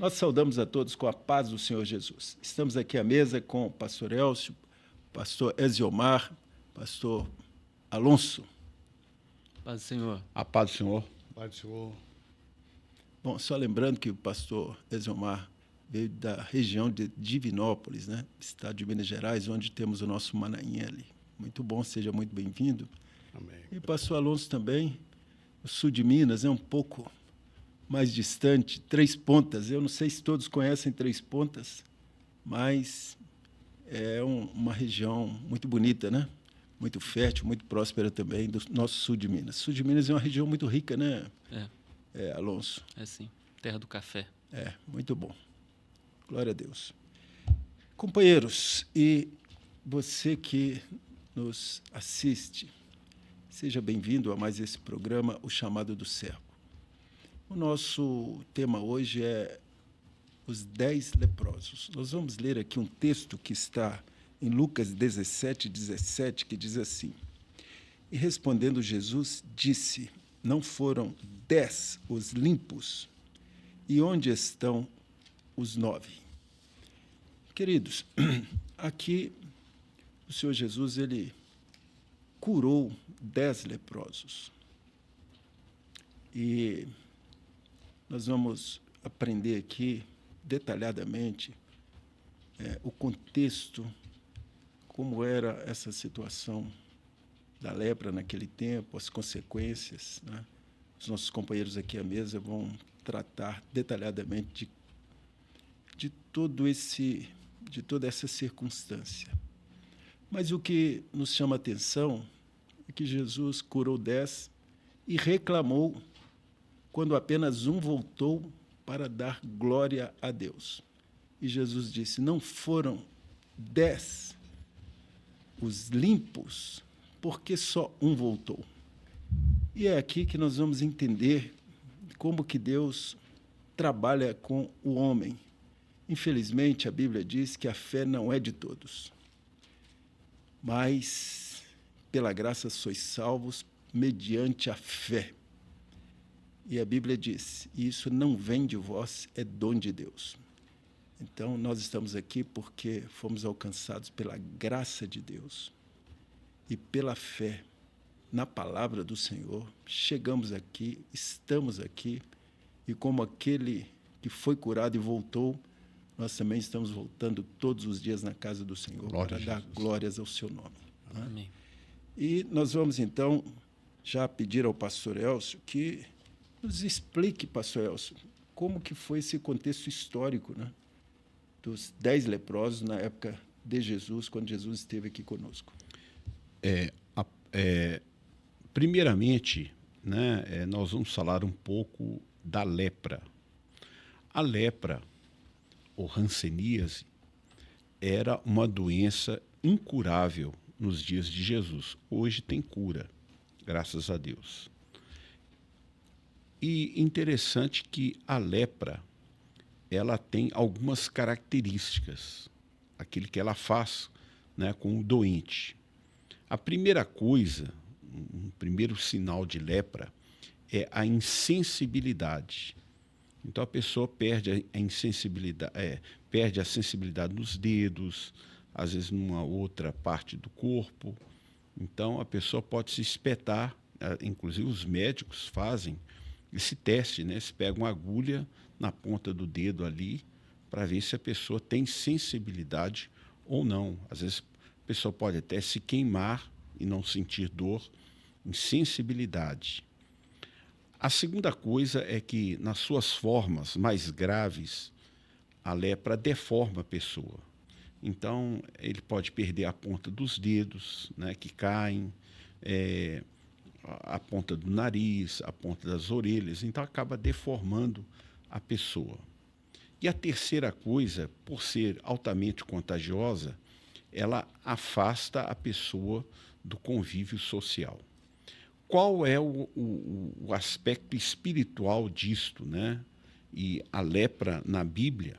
Nós saudamos a todos com a paz do Senhor Jesus. Estamos aqui à mesa com o pastor Elcio, pastor Eziomar, pastor Alonso. Paz do Senhor. A paz do Senhor. Pai do Senhor. Bom, só lembrando que o pastor Eziomar veio da região de Divinópolis, né? Estado de Minas Gerais, onde temos o nosso Manainha ali. Muito bom, seja muito bem-vindo. Amém. E o pastor Alonso também, o sul de Minas, é um pouco mais distante, Três Pontas. Eu não sei se todos conhecem Três Pontas, mas é uma região muito bonita, né? Muito fértil, muito próspera também, do nosso sul de Minas. Sul de Minas é uma região muito rica, né, Alonso? É sim. Terra do café. É, muito bom. Glória a Deus. Companheiros, e você que nos assiste, seja bem-vindo a mais esse programa, O Chamado do Servo. O nosso tema hoje é os 10 leprosos. Nós vamos ler aqui um texto que está em Lucas 17, 17, que diz assim: E respondendo Jesus, disse: Não foram 10 os limpos? E onde estão os 9? Queridos, aqui o Senhor Jesus, ele curou 10 leprosos. E nós vamos aprender aqui detalhadamente o contexto, como era essa situação da lepra naquele tempo, as consequências, né? Os nossos companheiros aqui à mesa vão tratar detalhadamente de toda essa circunstância. Mas o que nos chama a atenção é que Jesus curou 10 e reclamou quando apenas um voltou para dar glória a Deus. E Jesus disse: Não foram 10 os limpos, porque só um voltou. E é aqui que nós vamos entender como que Deus trabalha com o homem. Infelizmente, a Bíblia diz que a fé não é de todos, mas pela graça sois salvos mediante a fé. E a Bíblia diz: isso não vem de vós, é dom de Deus. Então, nós estamos aqui porque fomos alcançados pela graça de Deus e pela fé na palavra do Senhor. Chegamos aqui, estamos aqui, e como aquele que foi curado e voltou, nós também estamos voltando todos os dias na casa do Senhor para dar glórias ao seu nome. Amém. E nós vamos, então, já pedir ao pastor Elcio que nos explique, pastor Elcio, como que foi esse contexto histórico, né, dos 10 leprosos na época de Jesus, quando Jesus esteve aqui conosco. Primeiramente, né, nós vamos falar um pouco da lepra. A lepra, ou hanseníase, era uma doença incurável nos dias de Jesus. Hoje tem cura, graças a Deus. E interessante que a lepra, ela tem algumas características, aquilo que ela faz, né, com o doente. A primeira coisa, um primeiro sinal de lepra, é a insensibilidade. Então a pessoa perde a insensibilidade, perde a sensibilidade nos dedos, às vezes numa outra parte do corpo. Então a pessoa pode se espetar, inclusive os médicos fazem esse teste, né? Eles pegam uma agulha na ponta do dedo ali para ver se a pessoa tem sensibilidade ou não. Às vezes a pessoa pode até se queimar e não sentir dor, insensibilidade. A segunda coisa é que, nas suas formas mais graves, a lepra deforma a pessoa. Então, ele pode perder a ponta dos dedos, né, que caem, a ponta do nariz, a ponta das orelhas, então acaba deformando a pessoa. E a terceira coisa, por ser altamente contagiosa, ela afasta a pessoa do convívio social. Qual é o aspecto espiritual disto, né? E a lepra na Bíblia,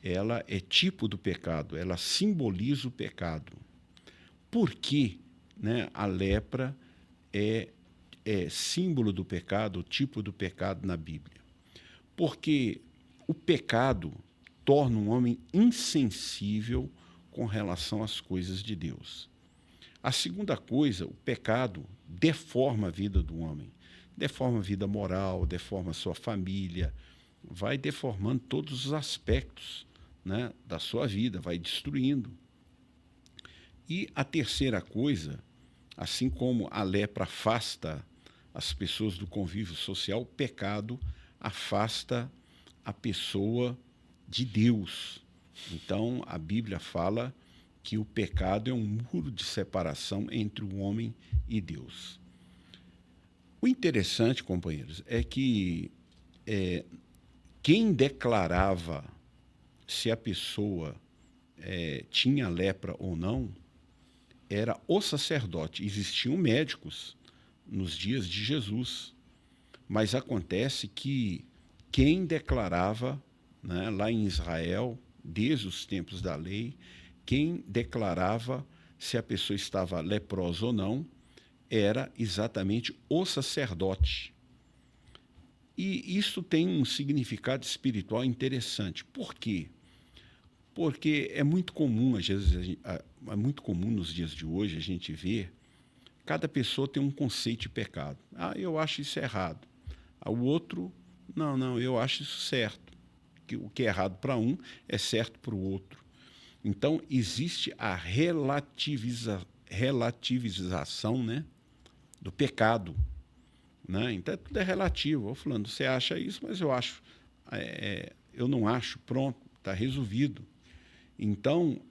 ela é tipo do pecado, ela simboliza o pecado. Por que, né, a lepra é símbolo do pecado, tipo do pecado na Bíblia? Porque o o pecado torna um homem insensível com relação às coisas de Deus. A segunda coisa, o pecado deforma a vida do homem. Deforma a vida moral, deforma a sua família, vai deformando todos os aspectos, né, da sua vida, vai destruindo. E a terceira coisa, assim como a lepra afasta as pessoas do convívio social, o pecado afasta a pessoa de Deus. Então, a Bíblia fala que o pecado é um muro de separação entre o homem e Deus. O interessante, companheiros, é que quem declarava se a pessoa tinha lepra ou não era o sacerdote. Existiam médicos nos dias de Jesus, mas acontece que quem declarava, né, lá em Israel, desde os tempos da lei, quem declarava se a pessoa estava leprosa ou não era exatamente o sacerdote. E isso tem um significado espiritual interessante. Por quê? Porque é muito comum, às vezes, é muito comum nos dias de hoje a gente ver cada pessoa tem um conceito de pecado. Ah, eu acho isso errado. O outro, não, eu acho isso certo. O que é errado para um é certo para o outro. Então, existe a relativização, né, do pecado. Né? Então, tudo é relativo. Eu falando, você acha isso, mas eu acho. Eu não acho, pronto, está resolvido. Então,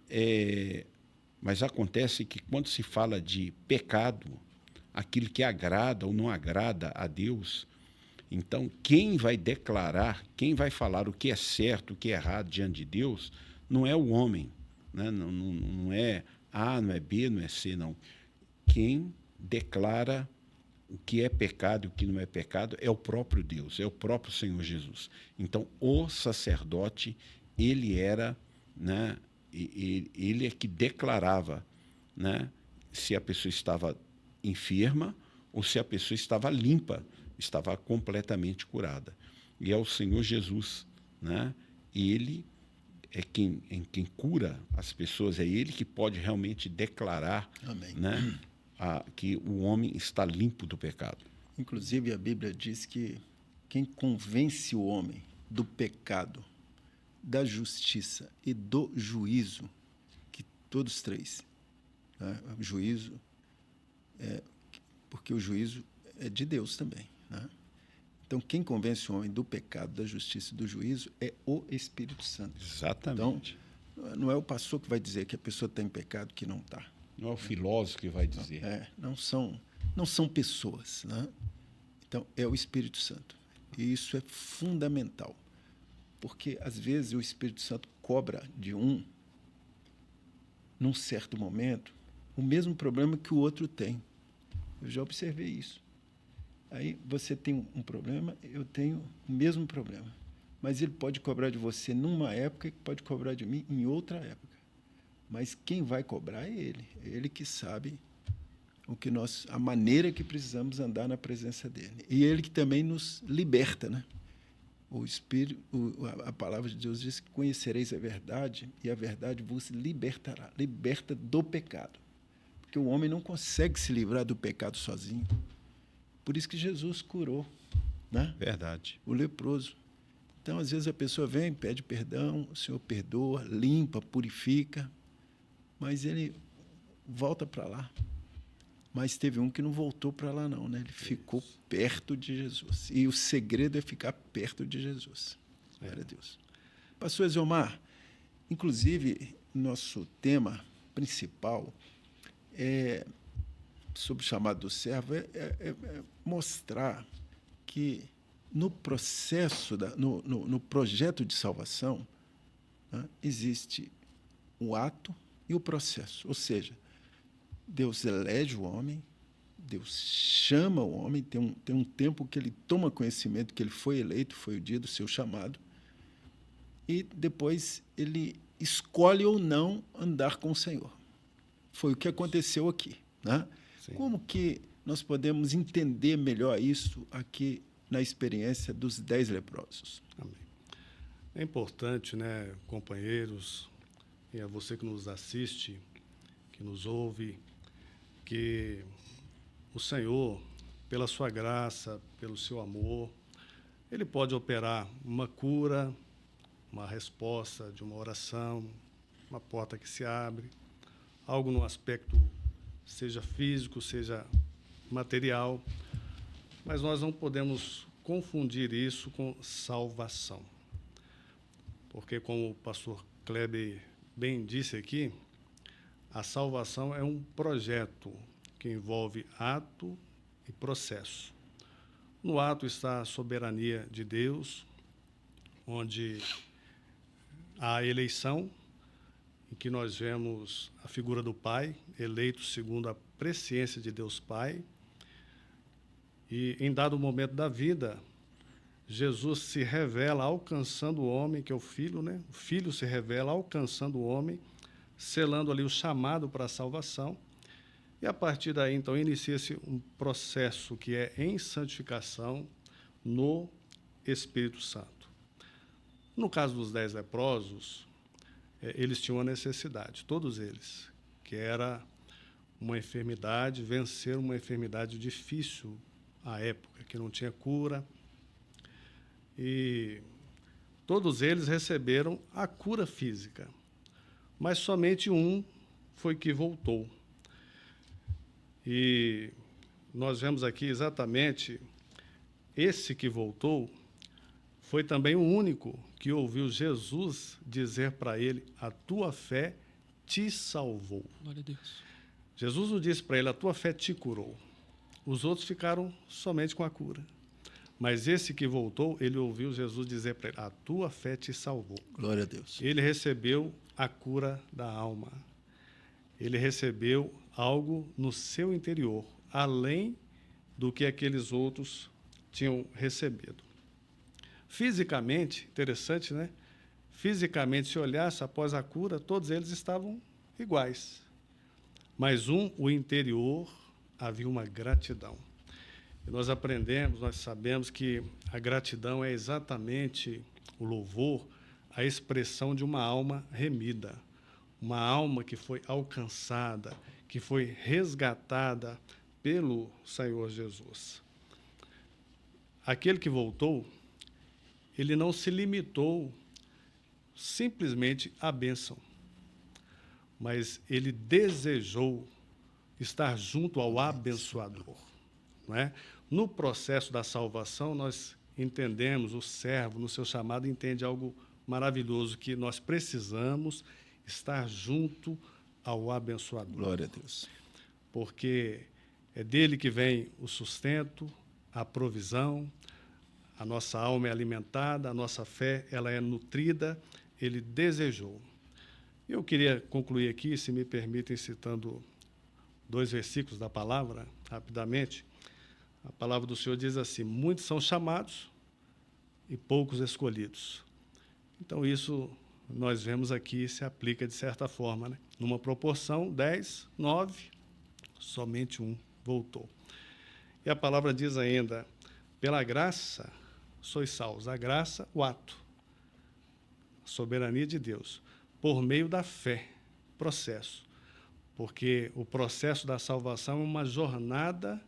mas acontece que quando se fala de pecado, aquilo que agrada ou não agrada a Deus, então quem vai declarar, quem vai falar o que é certo, o que é errado diante de Deus, não é o homem, né? Não é A, não é B, não é C, não. Quem declara o que é pecado e o que não é pecado é o próprio Deus, é o próprio Senhor Jesus. Então, o sacerdote, ele era, né, ele é que declarava, né, se a pessoa estava enferma ou se a pessoa estava limpa, estava completamente curada. E é o Senhor Jesus, né? Ele é quem cura as pessoas, é ele que pode realmente declarar, né, que o homem está limpo do pecado. Inclusive, a Bíblia diz que quem convence o homem do pecado, da justiça e do juízo, que todos três, né? O juízo, porque o juízo é de Deus também, né? Então, quem convence o homem do pecado, da justiça e do juízo é o Espírito Santo. Exatamente. Então, não é o pastor que vai dizer que a pessoa está em pecado, que não está. Não é o filósofo que vai dizer. Não são pessoas, né? Então, é o Espírito Santo. E isso é fundamental. Porque, às vezes, o Espírito Santo cobra de num certo momento, o mesmo problema que o outro tem. Eu já observei isso. Aí você tem um problema, eu tenho o mesmo problema. Mas ele pode cobrar de você numa época e pode cobrar de mim em outra época. Mas quem vai cobrar é ele. É ele que sabe a maneira que precisamos andar na presença dele. E ele que também nos liberta, né? O Espírito, a palavra de Deus diz que conhecereis a verdade e a verdade vos libertará. Liberta do pecado. Porque o homem não consegue se livrar do pecado sozinho. Por isso que Jesus curou, né? Verdade. O leproso. Então, às vezes, a pessoa vem, pede perdão, o Senhor perdoa, limpa, purifica, mas ele volta para lá. Mas teve um que não voltou para lá, não, né? Ele ficou perto de Jesus. E o segredo é ficar perto de Jesus. Glória a Deus. Pastor Exomar, inclusive, nosso tema principal sobre o chamado do servo é mostrar que no processo, no projeto de salvação, né, existe o ato e o processo. Ou seja, Deus elege o homem, Deus chama o homem, tem um tempo que ele toma conhecimento que ele foi eleito, foi o dia do seu chamado, e depois ele escolhe ou não andar com o Senhor. Foi o que aconteceu aqui, né? Sim. Como que nós podemos entender melhor isso aqui na experiência dos 10 leprosos? Amém. É importante, né, companheiros, e a você que nos assiste, que nos ouve, que o Senhor, pela sua graça, pelo seu amor, Ele pode operar uma cura, uma resposta de uma oração, uma porta que se abre, algo no aspecto seja físico, seja material, mas nós não podemos confundir isso com salvação. Porque, como o pastor Kleber bem disse aqui, a salvação é um projeto que envolve ato e processo. No ato está a soberania de Deus, onde há a eleição, em que nós vemos a figura do Pai, eleito segundo a presciência de Deus Pai, e em dado momento da vida, Jesus se revela alcançando o homem, que é o Filho, né? O Filho se revela alcançando o homem, selando ali o chamado para a salvação, e a partir daí, então, inicia-se um processo que é em santificação no Espírito Santo. No caso dos 10 leprosos, eles tinham uma necessidade, todos eles, que era uma enfermidade, vencer uma enfermidade difícil à época, que não tinha cura, e todos eles receberam a cura física, mas somente um foi que voltou. E nós vemos aqui exatamente esse que voltou foi também o único que ouviu Jesus dizer para ele: a tua fé te salvou. Glória a Deus. Jesus não disse para ele: a tua fé te curou. Os outros ficaram somente com a cura. Mas esse que voltou, ele ouviu Jesus dizer para ele: a tua fé te salvou. Glória a Deus. Ele recebeu a cura da alma. Ele recebeu algo no seu interior, além do que aqueles outros tinham recebido. Fisicamente, interessante, né? Fisicamente, se olhasse após a cura, todos eles estavam iguais. Mas o interior, havia uma gratidão. E nós aprendemos, nós sabemos que a gratidão é exatamente o louvor, a expressão de uma alma remida, uma alma que foi alcançada, que foi resgatada pelo Senhor Jesus. Aquele que voltou, ele não se limitou simplesmente à bênção, mas ele desejou estar junto ao abençoador. Não é? No processo da salvação, nós entendemos, o servo, no seu chamado, entende algo maravilhoso, que nós precisamos estar junto ao abençoador. Glória a Deus. Porque é dele que vem o sustento, a provisão, a nossa alma é alimentada, a nossa fé ela é nutrida, ele desejou. Eu queria concluir aqui, se me permitem, citando 2 versículos da palavra, rapidamente. A palavra do Senhor diz assim: muitos são chamados e poucos escolhidos. Então, isso nós vemos aqui, se aplica de certa forma, né? Numa proporção 10, 9, somente um voltou. E a palavra diz ainda: pela graça sois salvos. A graça, o ato, a soberania de Deus, por meio da fé, processo. Porque o processo da salvação é uma jornada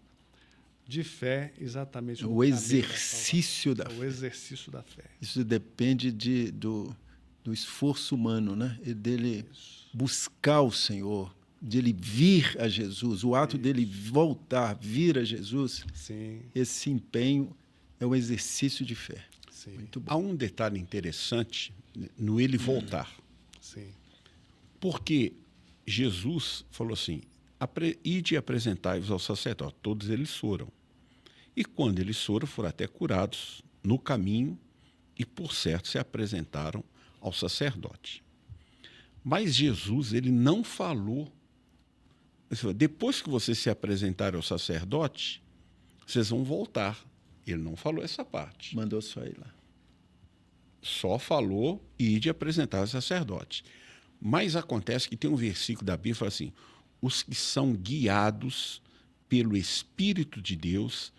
de fé, exatamente. O exercício da fé. O exercício da fé. Isso depende do esforço humano, né? E dele buscar o Senhor, dele vir a Jesus, o ato dele voltar, vir a Jesus. Sim. Esse empenho é um exercício de fé. Sim. Muito bom. Há um detalhe interessante no ele voltar. Sim. Porque Jesus falou assim: ide e apresentai-vos ao sacerdote. Todos eles foram. E quando eles foram até curados no caminho e, por certo, se apresentaram ao sacerdote. Mas Jesus, ele não falou. Depois que vocês se apresentarem ao sacerdote, vocês vão voltar. Ele não falou essa parte. Mandou só ir lá. Só falou ide apresentar ao sacerdote. Mas acontece que tem um versículo da Bíblia que fala assim: os que são guiados pelo Espírito de Deus,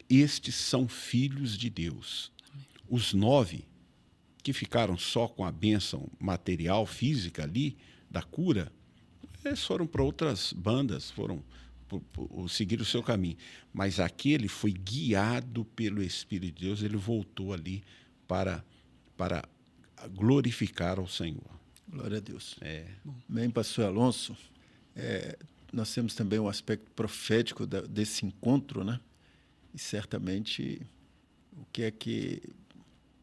estes são filhos de Deus. Os 9 que ficaram só com a bênção material, física ali, da cura, eles foram para outras bandas, foram seguir o seu caminho. Mas aquele foi guiado pelo Espírito de Deus, ele voltou ali para glorificar ao Senhor. Glória a Deus. É. Bem, pastor Alonso, nós temos também um aspecto profético desse encontro, né? E certamente, o que é que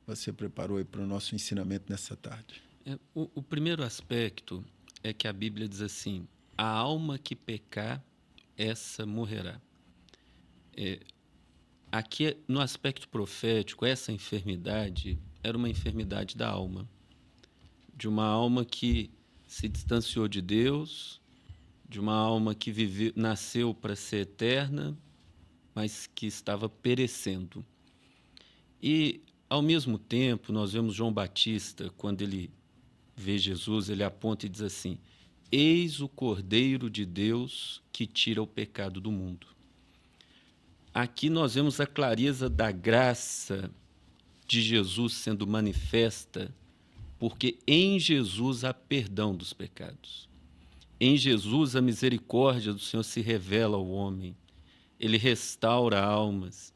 você preparou aí para o nosso ensinamento nessa tarde? O primeiro aspecto é que a Bíblia diz assim: a alma que pecar, essa morrerá. Aqui, no aspecto profético, essa enfermidade era uma enfermidade da alma, de uma alma que se distanciou de Deus, de uma alma que nasceu para ser eterna, mas que estava perecendo. E, ao mesmo tempo, nós vemos João Batista, quando ele vê Jesus, ele aponta e diz assim: eis o Cordeiro de Deus que tira o pecado do mundo. Aqui nós vemos a clareza da graça de Jesus sendo manifesta, porque em Jesus há perdão dos pecados. Em Jesus a misericórdia do Senhor se revela ao homem. Ele restaura almas.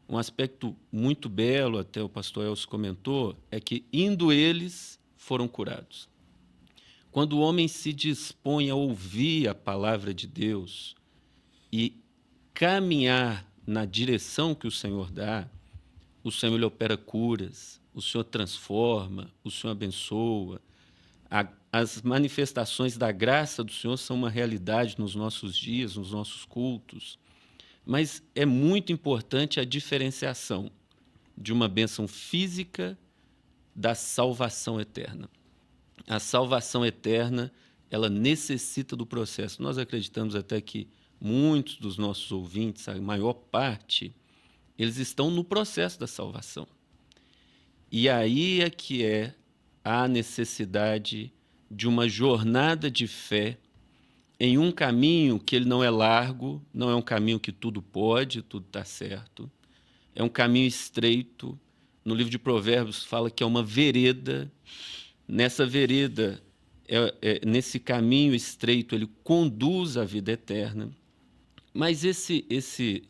Um aspecto muito belo, até o pastor Elcio comentou, é que indo eles foram curados. Quando o homem se dispõe a ouvir a palavra de Deus e caminhar na direção que o Senhor dá, o Senhor lhe opera curas, o Senhor transforma, o Senhor abençoa. As manifestações da graça do Senhor são uma realidade nos nossos dias, nos nossos cultos. Mas é muito importante a diferenciação de uma bênção física da salvação eterna. A salvação eterna, ela necessita do processo. Nós acreditamos até que muitos dos nossos ouvintes, a maior parte, eles estão no processo da salvação. E aí é que a necessidade de uma jornada de fé em um caminho que ele não é largo, não é um caminho que tudo pode, tudo está certo. É um caminho estreito. No livro de Provérbios fala que é uma vereda. Nessa vereda, nesse caminho estreito, ele conduz à vida eterna. Mas esse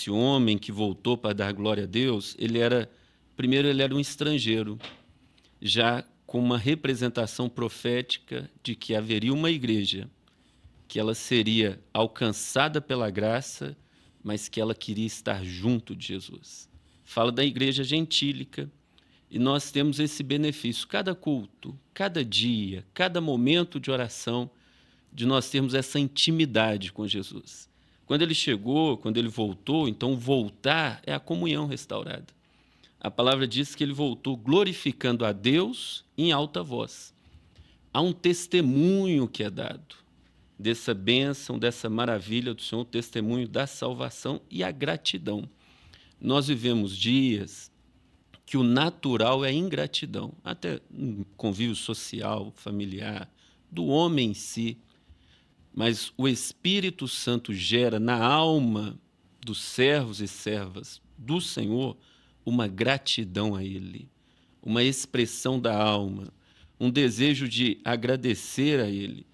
homem que voltou para dar glória a Deus, primeiro ele era um estrangeiro, já com uma representação profética de que haveria uma igreja, que ela seria alcançada pela graça, mas que ela queria estar junto de Jesus. Fala da igreja gentílica, e nós temos esse benefício, cada culto, cada dia, cada momento de oração, de nós termos essa intimidade com Jesus. Quando ele chegou, quando ele voltou, então voltar é a comunhão restaurada. A palavra diz que ele voltou glorificando a Deus em alta voz. Há um testemunho que é dado dessa bênção, dessa maravilha do Senhor, o testemunho da salvação e a gratidão. Nós vivemos dias que o natural é ingratidão, até no convívio social, familiar, do homem em si. Mas o Espírito Santo gera na alma dos servos e servas do Senhor uma gratidão a Ele, uma expressão da alma, um desejo de agradecer a Ele.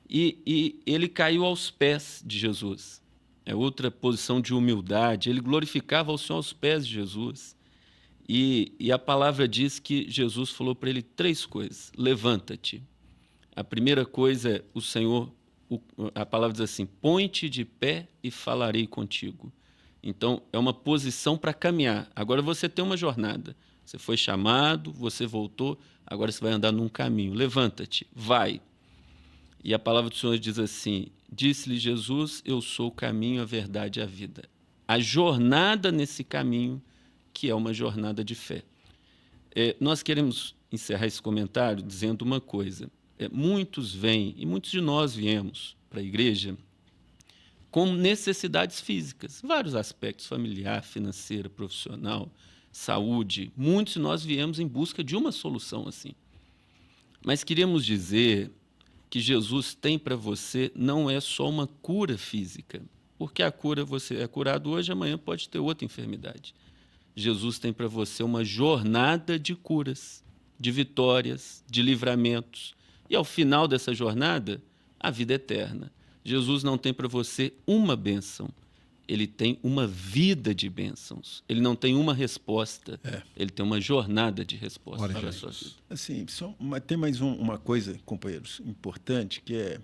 E ele caiu aos pés de Jesus. É outra posição de humildade. Ele glorificava o Senhor aos pés de Jesus. E a palavra diz que Jesus falou para ele 3 coisas. Levanta-te. A primeira coisa é o Senhor, a palavra diz assim: põe-te de pé e falarei contigo. Então, é uma posição para caminhar. Agora você tem uma jornada. Você foi chamado, você voltou, agora você vai andar num caminho. Levanta-te, vai. E a palavra do Senhor diz assim: disse-lhe Jesus, eu sou o caminho, a verdade e a vida. A jornada nesse caminho, que é uma jornada de fé. Nós queremos encerrar esse comentário dizendo uma coisa. Muitos vêm, e muitos de nós viemos para a igreja com necessidades físicas, vários aspectos, familiar, financeira, profissional, saúde. Muitos de nós viemos em busca de uma solução assim. Mas queríamos dizer que Jesus tem para você não é só uma cura física, porque a cura, você é curado hoje, amanhã pode ter outra enfermidade. Jesus tem para você uma jornada de curas. de vitórias, de livramentos. E ao final dessa jornada, a vida eterna. Jesus não tem para você uma bênção, ele tem uma vida de bênçãos. Ele não tem uma resposta, ele tem uma jornada de resposta para a sua vida. Assim, tem mais uma coisa, companheiros, importante, que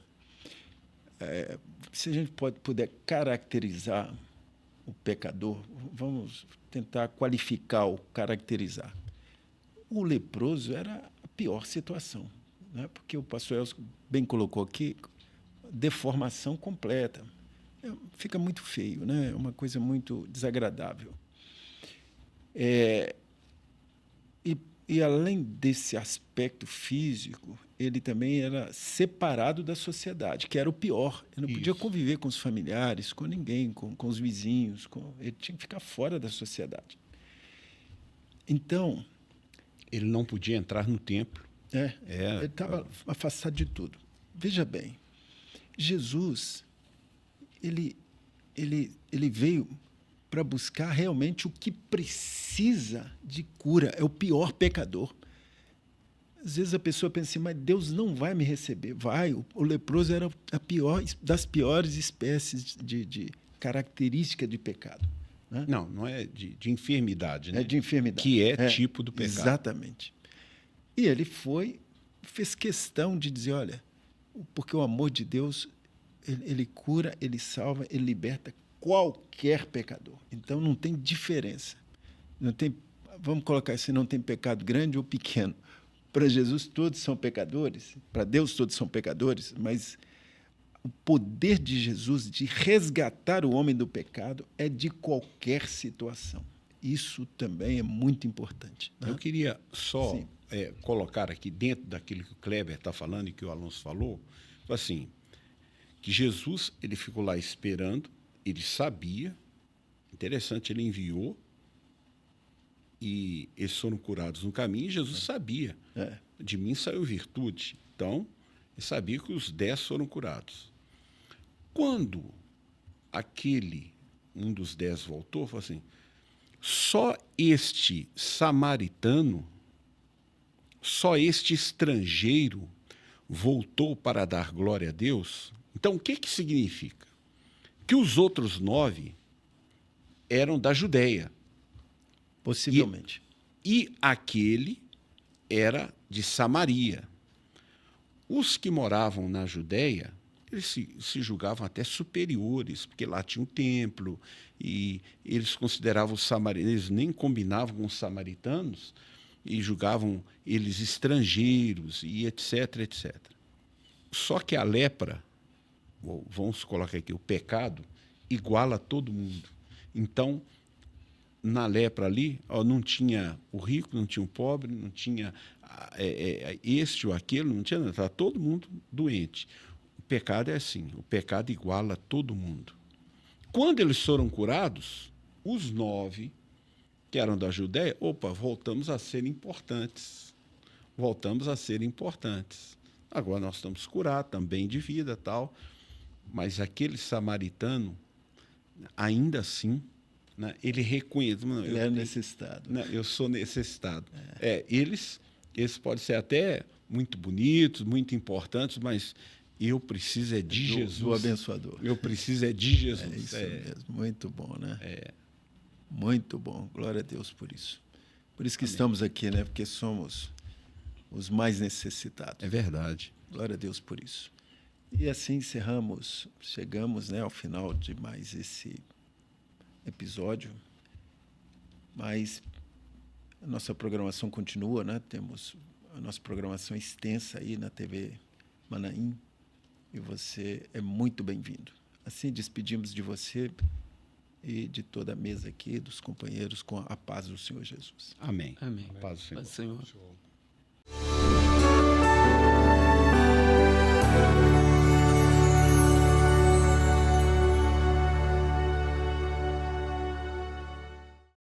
se a gente puder caracterizar o pecador, vamos tentar qualificar ou caracterizar. O leproso era a pior situação, né? Porque o pastor Elcio bem colocou aqui, deformação completa. Fica muito feio, né? É uma coisa muito desagradável. E além desse aspecto físico, ele também era separado da sociedade, que era o pior. Ele não podia conviver com os familiares, com ninguém, com os vizinhos. Ele tinha que ficar fora da sociedade. Então... Ele não podia entrar no templo. Ele estava afastado de tudo. Veja bem, Jesus, ele veio para buscar realmente o que precisa de cura. É o pior pecador. Às vezes a pessoa pensa assim, mas Deus não vai me receber. Vai. O leproso era a pior das piores espécies de característica de pecado. Né? Não é de enfermidade, né? É de enfermidade. Que é tipo do pecado. Exatamente. E ele fez questão de dizer, olha, porque o amor de Deus, ele cura, ele salva, ele liberta qualquer pecador. Então não tem diferença. Não tem, vamos colocar assim, não tem pecado grande ou pequeno. Para Jesus todos são pecadores, para Deus todos são pecadores, mas o poder de Jesus de resgatar o homem do pecado é de qualquer situação. Isso também é muito importante. Né? Eu queria só colocar aqui dentro daquilo que o Kleber está falando e que o Alonso falou, assim, que Jesus ele ficou lá esperando, ele sabia, interessante, ele enviou e eles foram curados no caminho e Jesus sabia, de mim saiu virtude. Então, ele sabia que os 10 foram curados. Quando um dos 10 voltou, falou assim, só este samaritano, só este estrangeiro voltou para dar glória a Deus. Então, o que significa? Que os outros 9 eram da Judéia. Possivelmente. E aquele era de Samaria. Os que moravam na Judéia, eles se julgavam até superiores, porque lá tinha um templo, e eles consideravam os samaritanos, eles nem combinavam com os samaritanos, e julgavam eles estrangeiros, e etc, etc. Só que a lepra, vamos colocar aqui, o pecado, iguala todo mundo. Então, na lepra ali, não tinha o rico, não tinha o pobre, não tinha este ou aquele, não tinha nada, estava todo mundo doente. O pecado é assim, o pecado iguala todo mundo. Quando eles foram curados, os 9 que eram da Judéia, voltamos a ser importantes. Voltamos a ser importantes. Agora nós estamos curados, também de vida, tal. Mas aquele samaritano, ainda assim, né, ele reconhece... Ele é necessitado. Né, eu sou necessitado. Eles podem ser até muito bonitos, muito importantes, mas eu preciso de Jesus. Do abençoador. Eu preciso de Jesus. É isso mesmo. Muito bom, né? Muito bom. Glória a Deus por isso. Por isso que estamos aqui, né? Porque somos os mais necessitados. É verdade. Glória a Deus por isso. E assim chegamos, né, ao final de mais esse episódio. Mas a nossa programação continua, né? Temos a nossa programação extensa aí na TV Manaim. E você é muito bem-vindo. Assim, despedimos de você e de toda a mesa aqui, dos companheiros, com a paz do Senhor Jesus. Amém. Amém. A paz do Senhor. Paz do Senhor.